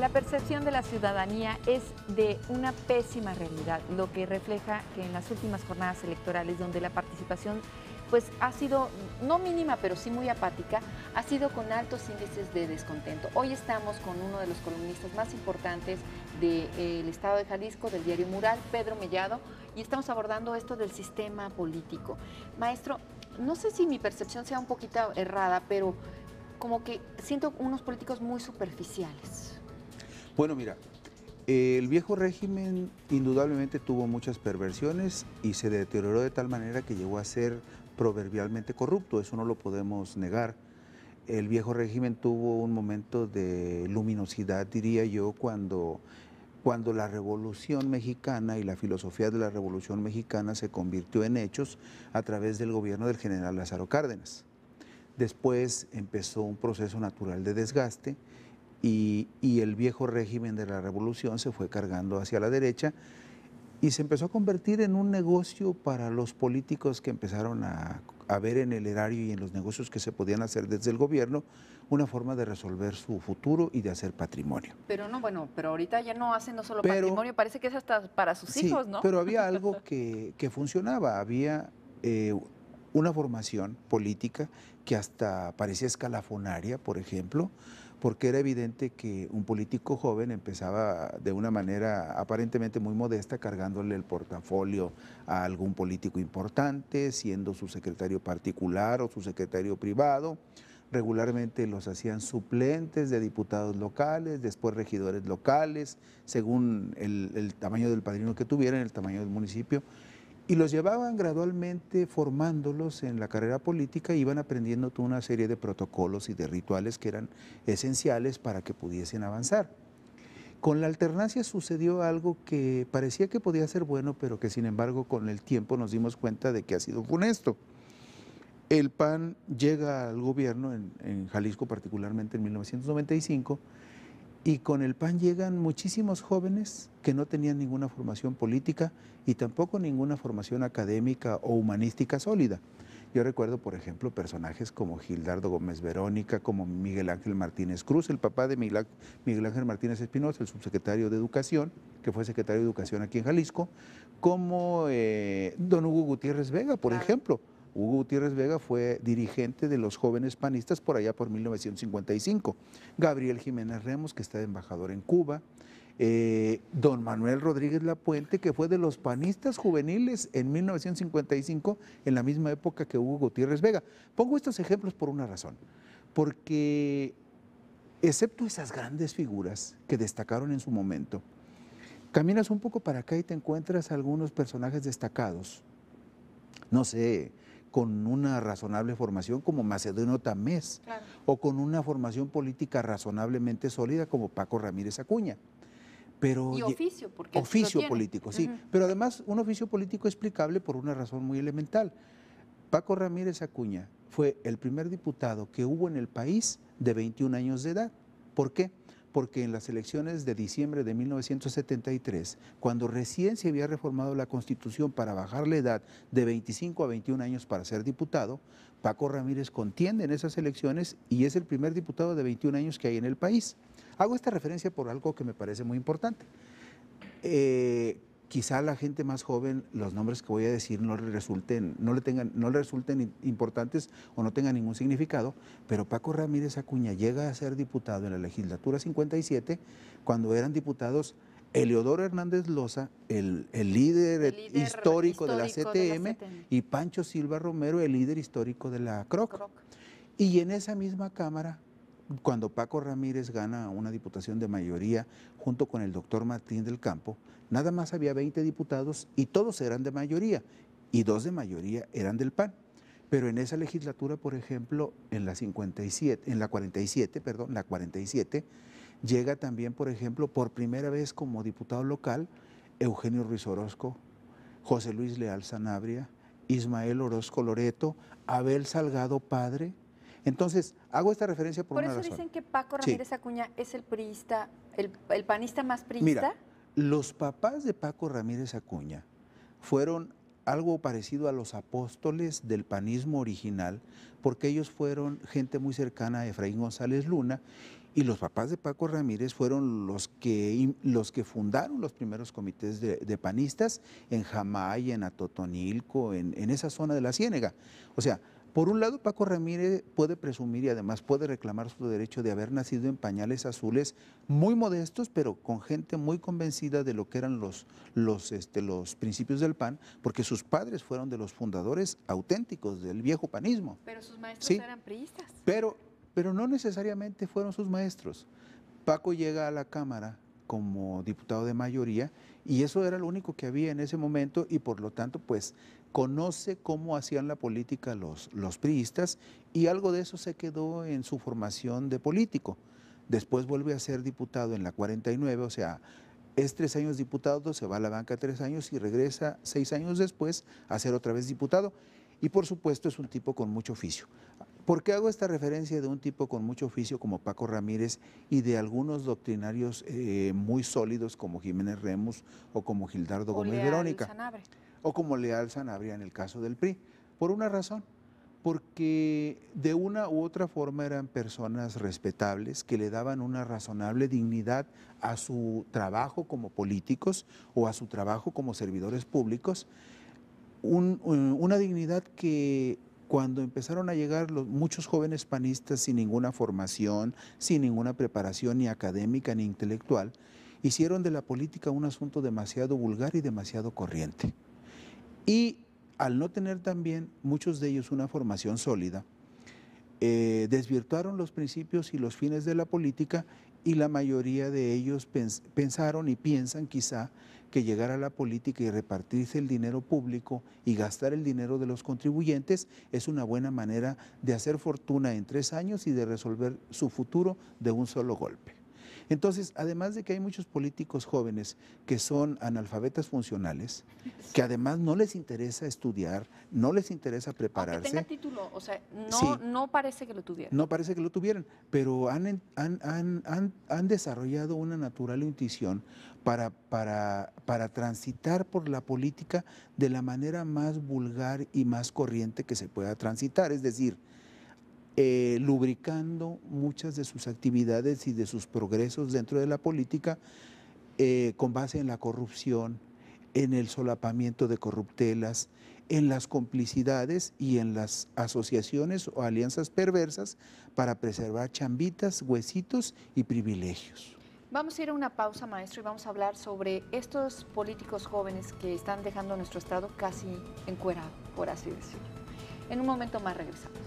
La percepción de la ciudadanía es de una pésima realidad, lo que refleja que en las últimas jornadas electorales, donde la participación pues ha sido no mínima, pero sí muy apática, ha sido con altos índices de descontento. Hoy estamos con uno de los columnistas más importantes del estado de Jalisco, del diario Mural, Pedro Mellado, y estamos abordando esto del sistema político. Maestro, no sé si mi percepción sea un poquito errada, pero como que siento unos políticos muy superficiales. Bueno, mira, el viejo régimen indudablemente tuvo muchas perversiones y se deterioró de tal manera que llegó a ser proverbialmente corrupto, eso no lo podemos negar. El viejo régimen tuvo un momento de luminosidad, diría yo, cuando la Revolución Mexicana y la filosofía de la Revolución Mexicana se convirtió en hechos a través del gobierno del general Lázaro Cárdenas. Después empezó un proceso natural de desgaste y el viejo régimen de la revolución se fue cargando hacia la derecha y se empezó a convertir en un negocio para los políticos que empezaron a ver en el erario y en los negocios que se podían hacer desde el gobierno una forma de resolver su futuro y de hacer patrimonio. Pero no, bueno, pero ahorita ya no hacen no solo Pero, patrimonio, parece que es hasta para sus sí, hijos, ¿no? pero había algo que funcionaba, había una formación política que hasta parecía escalafonaria, por ejemplo, porque era evidente que un político joven empezaba de una manera aparentemente muy modesta, cargándole el portafolio a algún político importante, siendo su secretario particular o su secretario privado. Regularmente los hacían suplentes de diputados locales, después regidores locales, según el tamaño del padrino que tuvieran, el tamaño del municipio, y los llevaban gradualmente formándolos en la carrera política, iban aprendiendo toda una serie de protocolos y de rituales que eran esenciales para que pudiesen avanzar. Con la alternancia sucedió algo que parecía que podía ser bueno, pero que sin embargo con el tiempo nos dimos cuenta de que ha sido funesto. El PAN llega al gobierno, en Jalisco particularmente en 1995, y con el PAN llegan muchísimos jóvenes que no tenían ninguna formación política y tampoco ninguna formación académica o humanística sólida. Yo recuerdo, por ejemplo, personajes como Gildardo Gómez Verónica, como Miguel Ángel Martínez Cruz, el papá de Miguel Ángel Martínez Espinosa, el subsecretario de Educación, que fue secretario de Educación aquí en Jalisco, como don Hugo Gutiérrez Vega, por ejemplo. Hugo Gutiérrez Vega fue dirigente de los jóvenes panistas por allá por 1955. Gabriel Jiménez Remos, que está de embajador en Cuba. Don Manuel Rodríguez Lapuente, que fue de los panistas juveniles en 1955, en la misma época que Hugo Gutiérrez Vega. Pongo estos ejemplos por una razón, porque excepto esas grandes figuras que destacaron en su momento, caminas un poco para acá y te encuentras algunos personajes destacados, no sé, con una razonable formación como Macedonio Tamés, claro, o con una formación política razonablemente sólida como Paco Ramírez Acuña. Pero y oficio, porque oficio sí político, sí, pero además un oficio político explicable por una razón muy elemental. Paco Ramírez Acuña fue el primer diputado que hubo en el país de 21 años de edad. ¿Por qué? Porque en las elecciones de diciembre de 1973, cuando recién se había reformado la Constitución para bajar la edad de 25 a 21 años para ser diputado, Paco Ramírez contiende en esas elecciones y es el primer diputado de 21 años que hay en el país. Hago esta referencia por algo que me parece muy importante. Quizá a la gente más joven los nombres que voy a decir no le resulten importantes o no tengan ningún significado, pero Paco Ramírez Acuña llega a ser diputado en la legislatura 57 cuando eran diputados Eleodoro Hernández Loza, el líder histórico de la CTM, y Pancho Silva Romero, el líder histórico de la CROC. Y en esa misma Cámara, cuando Paco Ramírez gana una diputación de mayoría junto con el doctor Martín del Campo, nada más había 20 diputados y todos eran de mayoría, y 2 de mayoría eran del PAN. Pero en esa legislatura, por ejemplo, en la 47, llega también, por ejemplo, por primera vez como diputado local, Eugenio Ruiz Orozco, José Luis Leal Sanabria, Ismael Orozco Loreto, Abel Salgado Padre. Entonces, hago esta referencia por una razón. ¿Por eso dicen que Paco Ramírez Acuña es el priista, el panista más priista? Mira, los papás de Paco Ramírez Acuña fueron algo parecido a los apóstoles del panismo original, porque ellos fueron gente muy cercana a Efraín González Luna, Y los papás de Paco Ramírez fueron los que fundaron los primeros comités de panistas en Jamay, en Atotonilco, en esa zona de la Ciénega. O sea, por un lado, Paco Ramírez puede presumir y además puede reclamar su derecho de haber nacido en pañales azules muy modestos, pero con gente muy convencida de lo que eran los principios del PAN, porque sus padres fueron de los fundadores auténticos del viejo panismo. Pero sus maestros Sí, eran priistas. pero no necesariamente fueron sus maestros. Paco llega a la Cámara como diputado de mayoría y eso era lo único que había en ese momento y por lo tanto pues conoce cómo hacían la política los priistas y algo de eso se quedó en su formación de político. Después vuelve a ser diputado en la 49, o sea, es 3 años diputado, se va a la banca 3 años y regresa 6 años después a ser otra vez diputado. Y por supuesto es un tipo con mucho oficio. ¿Por qué hago esta referencia de un tipo con mucho oficio como Paco Ramírez y de algunos doctrinarios muy sólidos como Jiménez Remus o como Gildardo O Gómez Leal Verónica? Sanabria. O como Leal Sanabria en el caso del PRI. Por una razón, porque de una u otra forma eran personas respetables que le daban una razonable dignidad a su trabajo como políticos o a su trabajo como servidores públicos, una dignidad que cuando empezaron a llegar muchos jóvenes panistas sin ninguna formación, sin ninguna preparación ni académica ni intelectual, hicieron de la política un asunto demasiado vulgar y demasiado corriente. Y al no tener también muchos de ellos una formación sólida, desvirtuaron los principios y los fines de la política y la mayoría de ellos pensaron y piensan quizá que llegar a la política y repartirse el dinero público y gastar el dinero de los contribuyentes es una buena manera de hacer fortuna en 3 años y de resolver su futuro de un solo golpe. Entonces, además de que hay muchos políticos jóvenes que son analfabetas funcionales, que además no les interesa estudiar, no les interesa Aunque prepararse. tenga título, o sea, Sí. no parece que lo tuviera. No parece que lo tuvieran, pero han desarrollado una natural intuición para transitar por la política de la manera más vulgar y más corriente que se pueda transitar, es decir, lubricando muchas de sus actividades y de sus progresos dentro de la política con base en la corrupción, en el solapamiento de corruptelas, en las complicidades y en las asociaciones o alianzas perversas para preservar chambitas, huesitos y privilegios. Vamos a ir a una pausa, maestro, y vamos a hablar sobre estos políticos jóvenes que están dejando nuestro estado casi encuerado, por así decirlo. En un momento más regresamos.